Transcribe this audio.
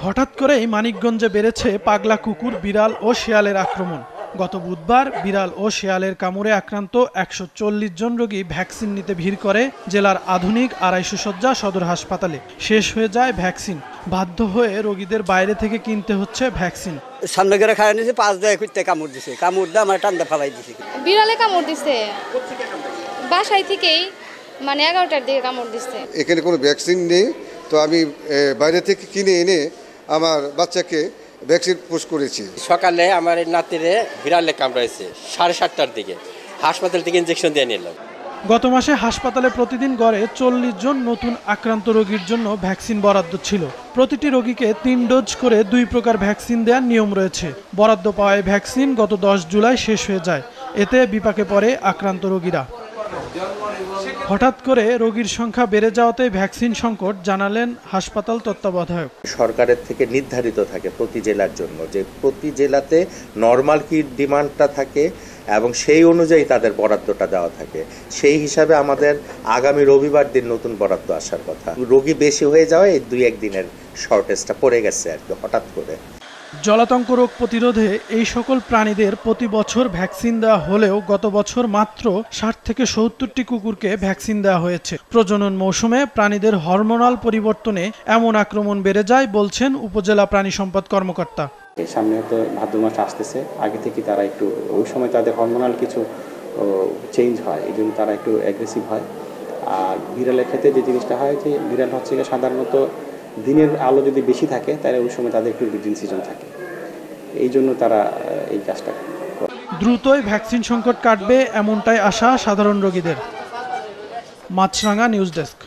হঠাৎ করেই মানিকগঞ্জে বেড়েছে পাগলা কুকুর, বিড়াল ও শেয়ালের আক্রমণ। গত বুধবার বিড়াল ও শেয়ালের কামড়ে আক্রান্ত ১৪০ জন রোগী ভ্যাকসিন নিতে ভিড় করে জেলার আধুনিক ২৫০ শয্যা সদর হাসপাতালে। শেষ হয়ে যায় ভ্যাকসিন। বাধ্য হয়ে রোগীদের বাইরে থেকে কিনতে হচ্ছে ভ্যাকসিন। সামনে করে খাওয়া নিয়েছে, ৫ জায়গায় কুত্তে কামড় দিছে, কামড় দিয়ে আমার ঠান্ডা ফালাই দিছে। বিড়ালে কামড় দিছে, বাসায় থেকেই মানে ১১টার দিকে কামড় দিছে। এখানে কোনো ভ্যাকসিন নেই, তো আমি বাইরে থেকে কিনে এনে আমার বাচ্চাকে ভ্যাকসিন পুশ করেছি। সকালে আমার নাতিরে বিড়ালে কামড়াইছে 7:30টার দিকে, হাসপাতাল থেকে ইনজেকশন দিয়ে নিলাম। গত মাসে হাসপাতালে প্রতিদিন গড়ে ৪০ জন নতুন আক্রান্ত রোগীর জন্য ভ্যাকসিন বরাদ্দ ছিল। প্রতিটি রোগীকে ৩ ডোজ করে ২ প্রকার ভ্যাকসিন দেওয়ার নিয়ম রয়েছে। বরাদ্দ পাওয়া ভ্যাকসিন গত ১০ জুলাই শেষ হয়ে যায়। এতে বিপাকে পড়ে আক্রান্ত রোগীরা। হঠাৎ করে রোগীর সংখ্যা বেড়ে যাওয়াতে ভ্যাকসিন সংকট জানালেন হাসপাতাল তত্ত্বাবধায়ক। সরকারের থেকে নির্ধারিত থাকে প্রতি জেলার জন্য যে প্রতি জেলাতে নর্মাল কি ডিমান্ডটা থাকে এবং সেই অনুযায়ী তাদের বরাদ্দটা দেওয়া থাকে। সেই হিসাবে আমাদের আগামী রবিবার দিন নতুন বরাদ্দ আসার কথা। রোগী বেশি হয়ে যাওয়ায় এই ২-১ দিনের শর্টেজটা পড়ে গেছে আর কি হঠাৎ করে। জলাতঙ্ক রোগ প্রতিরোধে এই সকল প্রাণীদের প্রতি বছর ভ্যাকসিন দেওয়া হলেও গত বছর মাত্র ৬০ থেকে ৭০টি কুকুরকে ভ্যাকসিন দেওয়া হয়েছে। প্রজনন মৌসুমে প্রাণীদের হরমোনাল পরিবর্তনে এমন আক্রমণ বেড়ে যায় বলছেন উপজেলা প্রাণী সম্পদ কর্মকর্তা। সামনে তো ভাদ্র মাস আসতেছে, আগে থেকে তারা একটু ওই সময় তাদের হরমোনাল কিছু চেঞ্জ হয়, এই জন্য তারা একটু অ্যাগ্রেসিভ হয়। আর বিড়ালের ক্ষেত্রে যে জিনিসটা হয় যে বিড়াল হচ্ছে সাধারণত দিনের আলো যদি বেশি থাকে তাহলে ওই সময় তাদের একটু ব্রিডিং সিজন থাকে, এই জন্য তারা এই কাজটা করে। দ্রুতই ভ্যাকসিন সংকট কাটবে এমনটাই আশা সাধারণ রোগীদের। মাছরাঙা নিউজ ডেস্ক।